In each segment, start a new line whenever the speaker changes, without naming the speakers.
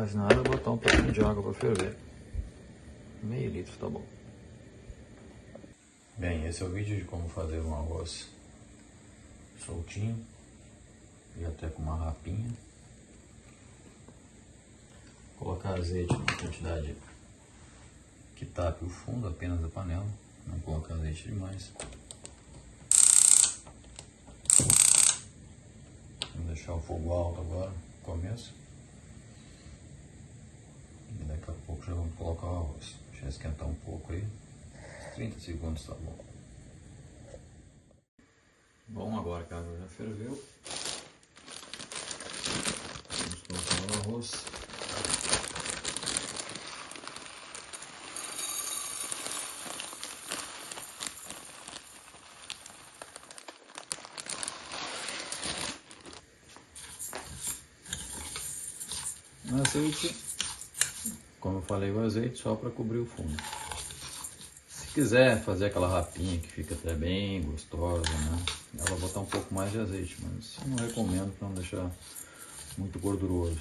mais nada, botar um pouquinho de água para ferver. Meio litro tá bom. Bem, esse é o vídeo de como fazer um arroz soltinho e até com uma rapinha. Colocar azeite numa quantidade que tape o fundo apenas da panela, não colocar azeite demais. Vou deixar o fogo alto agora, no começo. E daqui a pouco já vamos colocar o arroz. Deixa esquentar um pouco aí. 30 segundos tá bom. Bom, agora que a água já ferveu, vamos colocar o arroz. O azeite, como eu falei, o azeite só para cobrir o fundo. Se quiser fazer aquela rapinha que fica até bem gostosa, né? Ela vai botar um pouco mais de azeite, mas eu não recomendo para não deixar muito gorduroso.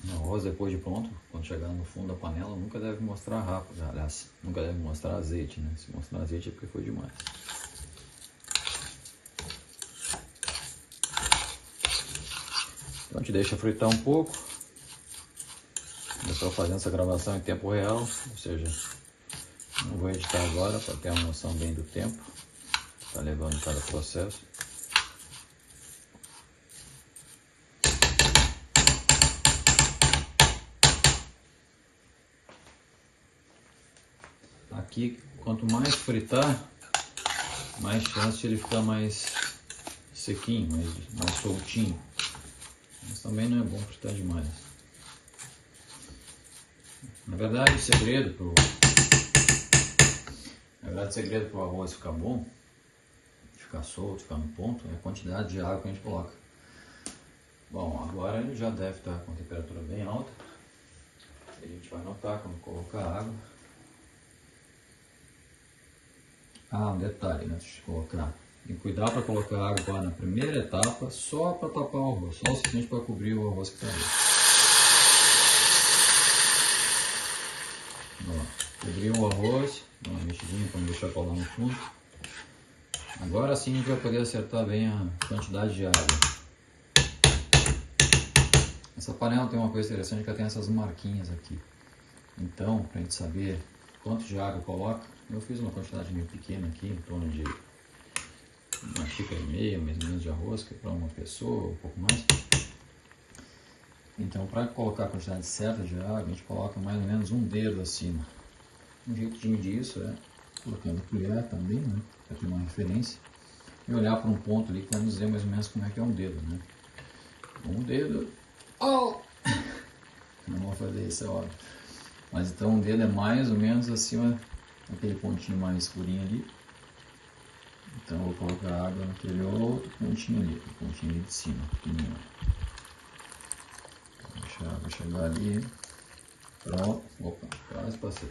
O arroz depois de pronto, quando chegar no fundo da panela, nunca deve mostrar rápido, aliás, nunca deve mostrar azeite, né? Se mostrar azeite é porque foi demais. Então a gente deixa fritar um pouco. Eu estou fazendo essa gravação em tempo real, ou seja, não vou editar agora para ter uma noção bem do tempo que está levando cada processo. Aqui, quanto mais fritar, mais chance de ele ficar mais sequinho, mais soltinho. Mas também não é bom fritar demais. Na verdade, o segredo pro arroz ficar bom, ficar solto, ficar no ponto, é a quantidade de água que a gente coloca. Bom, agora ele já deve estar com a temperatura bem alta. A gente vai notar quando colocar água. Ah, um detalhe, né, antes de colocar. Tem que cuidar para colocar água agora na primeira etapa, só para tapar o arroz, só o suficiente para cobrir o arroz que está ali. Cobriu o arroz, dá uma mexidinha para não deixar colar no fundo. Agora sim a gente vai poder acertar bem a quantidade de água. Essa panela tem uma coisa interessante que ela tem essas marquinhas aqui. Então, para a gente saber quanto de água coloca, eu fiz uma quantidade meio pequena aqui, em torno de 1,5 xícara, mais ou menos de arroz, que é para uma pessoa, um pouco mais. Então, para colocar a quantidade certa de água, a gente coloca mais ou menos um dedo acima. Um jeito de medir isso é colocando a colher também, né, para ter uma referência, e olhar para um ponto ali que vai nos dizer mais ou menos como é que é um dedo, né. Um dedo, oh! Não vou fazer isso, é óbvio. Mas então um dedo é mais ou menos acima daquele pontinho mais escurinho ali. Então eu vou colocar água naquele outro pontinho ali, o pontinho ali de cima, pequenininho. Vou chegar ali. Pronto. Opa, quase passei.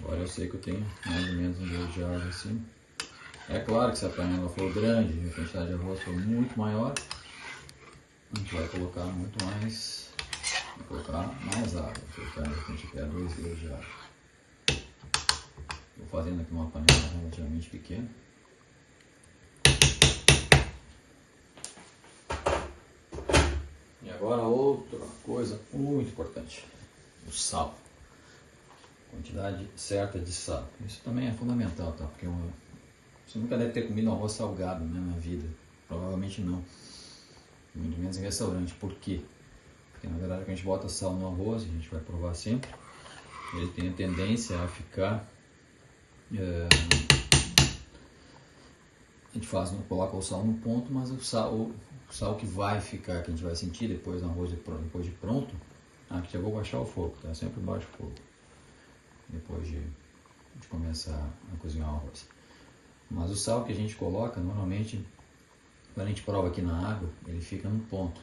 Agora eu sei que eu tenho mais ou menos um dedo de água assim. É claro que se a panela for grande e a quantidade de arroz for muito maior, a gente vai colocar muito mais. Vou colocar mais água. Vou colocar de repente até 2 dedos de água. Estou fazendo aqui uma panela relativamente pequena. E agora outra coisa muito importante, o sal. Quantidade certa de sal. Isso também é fundamental, tá? Porque você nunca deve ter comido um arroz salgado, né, na vida. Provavelmente não. Muito menos em restaurante. Por quê? Porque na verdade quando a gente bota sal no arroz, a gente vai provar sempre, ele tem a tendência a ficar... a gente coloca o sal no ponto, mas o sal que vai ficar, que a gente vai sentir depois no arroz, depois de pronto, aqui eu vou baixar o fogo, tá? Sempre baixo o fogo, depois de começar a cozinhar o arroz. Mas o sal que a gente coloca, normalmente, quando a gente prova aqui na água, ele fica no ponto.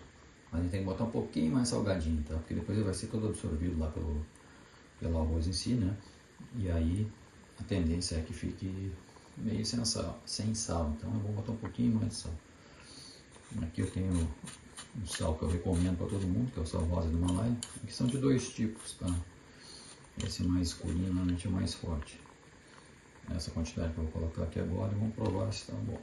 Mas a gente tem que botar um pouquinho mais salgadinho, tá? Porque depois ele vai ser todo absorvido lá pelo arroz em si, né? E aí a tendência é que fique meio sem sal. Então é bom botar um pouquinho mais de sal. Aqui eu tenho um sal que eu recomendo para todo mundo, que é o sal rosa do Himalaia. Aqui são de dois tipos, tá? Esse mais escurinho normalmente é mais forte. Essa quantidade que eu vou colocar aqui agora e vamos provar se está bom.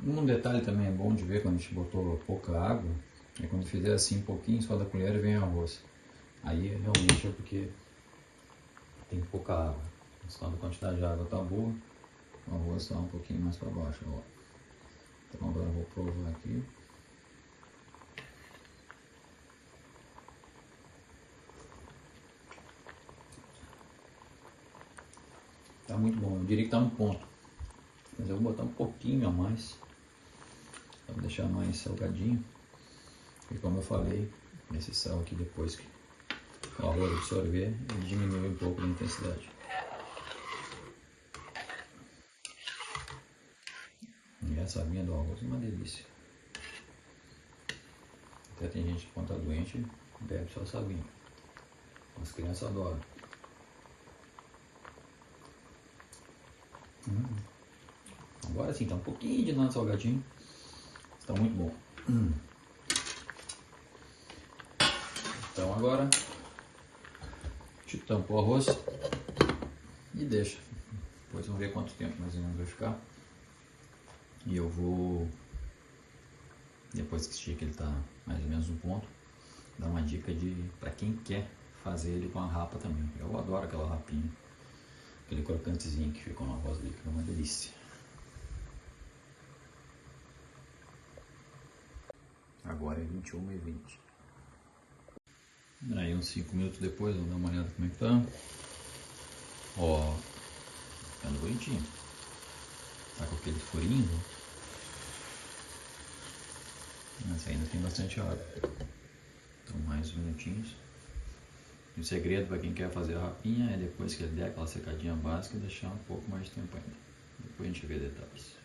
Um detalhe também é bom de ver quando a gente botou pouca água, é quando fizer assim um pouquinho só da colher e vem arroz. Aí realmente é porque tem pouca água. Mas quando a quantidade de água está boa, o arroz está um pouquinho mais para baixo. Ó. Então agora eu vou provar aqui. Tá muito bom, eu diria que tá um ponto. Mas eu vou botar um pouquinho a mais, para deixar mais salgadinho. E como eu falei, esse sal aqui depois que o arroz absorver, ele diminui um pouco a intensidade. E essa aguinha do arroz é uma delícia. Até tem gente que quando tá doente, bebe só essa aguinha. As crianças adoram. Agora sim, tá um pouquinho de nada salgadinho. Está muito bom. Então agora a gente tampa o arroz e deixa. Depois vamos ver quanto tempo mais ou menos vai ficar. E eu vou, depois que estica ele tá mais ou menos no ponto, dar uma dica de para quem quer fazer ele com a rapa também. Eu adoro aquela rapinha, aquele crocantezinho que fica no arroz ali, que é uma delícia. Agora é 21h20. Aí uns 5 minutos depois, vamos dar uma olhada como é que tá. Ó, ficando bonitinho. Tá com aquele furinho, mas ainda tem bastante água. Então mais uns minutinhos. E o segredo para quem quer fazer a rapinha é depois que ele der aquela secadinha básica, deixar um pouco mais de tempo ainda. Depois a gente vê detalhes.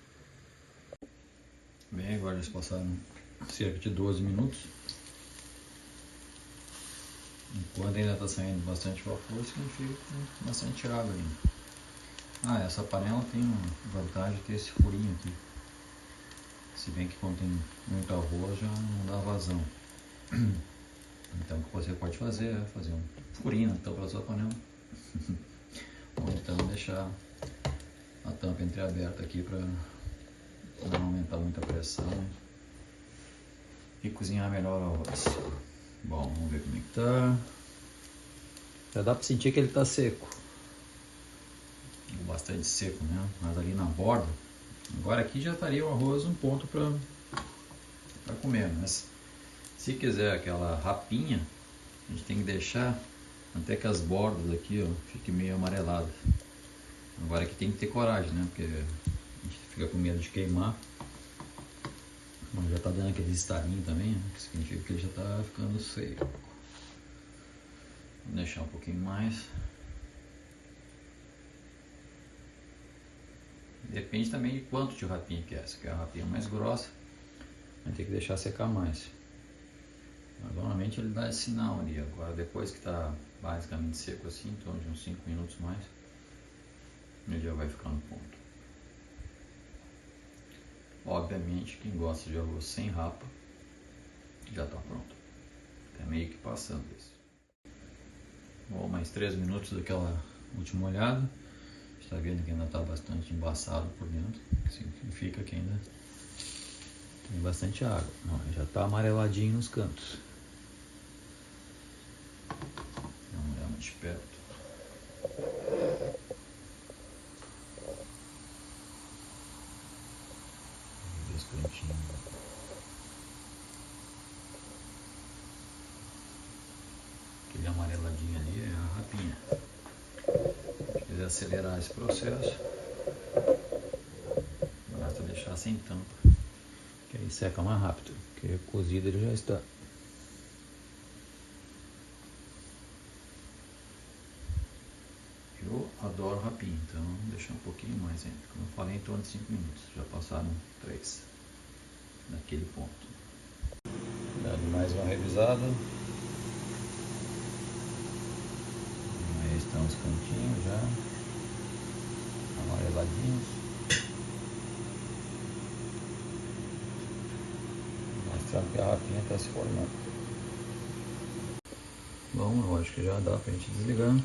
Bem, agora eles passaram cerca de 12 minutos. Enquanto ainda está saindo bastante vapor, significa que tem bastante água ainda. Ah, essa panela tem uma vantagem de ter esse furinho aqui. Se bem que quando tem muito arroz já não dá vazão. Então o que você pode fazer é fazer um furinho na tampa da sua panela. Ou então deixar a tampa entreaberta aqui para não aumentar muito a pressão e cozinhar melhor o arroz. Bom, vamos ver como é que tá. Já dá para sentir que ele tá seco. Bastante seco, né? Mas ali na borda. Agora aqui já estaria o arroz um ponto para comer. Mas se quiser aquela rapinha, a gente tem que deixar até que as bordas aqui, ó, fiquem meio amareladas. Agora aqui tem que ter coragem, né? Porque a gente fica com medo de queimar. Mas já tá dando aquele estalinho também, né? Que significa que ele já tá ficando seco. Vou deixar um pouquinho mais. Depende também de quanto de rapinha que é. Se quer a rapinha mais grossa, vai ter que deixar secar mais. Mas, normalmente ele dá esse sinal ali. Agora depois que está basicamente seco assim, em torno de uns 5 minutos mais, ele já vai ficar no ponto. Obviamente quem gosta de arroz sem rapa já está pronto. Está meio que passando isso. Bom, mais 3 minutos daquela última olhada. Está vendo que ainda está bastante embaçado por dentro, significa que ainda tem bastante água. Ó, já está amareladinho nos cantos. Dá uma olhada mais perto. Ver os cantinhos. Aquele amareladinho ali é a rapinha. Se quiser acelerar esse processo, basta deixar sem tampa, que aí seca mais rápido, porque cozido ele já está. Eu adoro rapinha, então vou deixar um pouquinho mais ainda. Como eu falei, em torno de 5 minutos, já passaram 3. naquele ponto. Dando mais uma revisada. Aí estão os cantinhos já amareladinhos. Mostrando que a rapinha está se formando. Bom, eu acho que já dá pra gente desligar.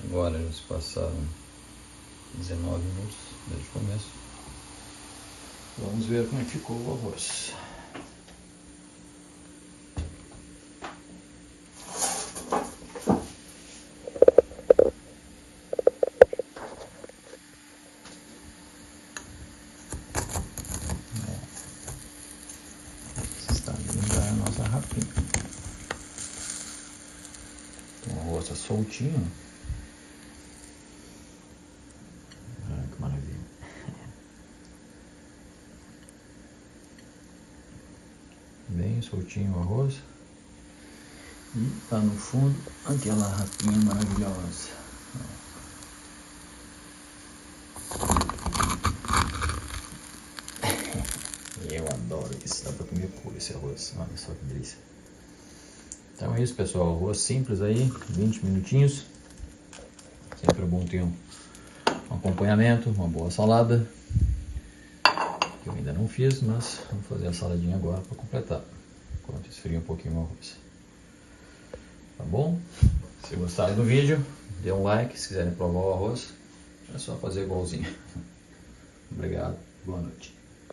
Agora já se passaram 19 minutos desde o começo. Vamos ver como é que ficou o arroz. Esse está vindo já a nossa rapinha. Então, o arroz está soltinho. Que maravilha. Bem soltinho o arroz. E tá no fundo aquela rapinha maravilhosa. Eu adoro isso, dá pra comer puro esse arroz. Olha só que delícia. Então é isso, pessoal. Arroz simples aí, 20 minutinhos. Sempre é bom ter um acompanhamento, uma boa salada. Que eu ainda não fiz, mas vamos fazer a saladinha agora para completar. Enquanto esfria um pouquinho o arroz. Tá bom? Se gostaram do vídeo, dê um like. Se quiserem provar o arroz, é só fazer igualzinho. Obrigado, boa noite.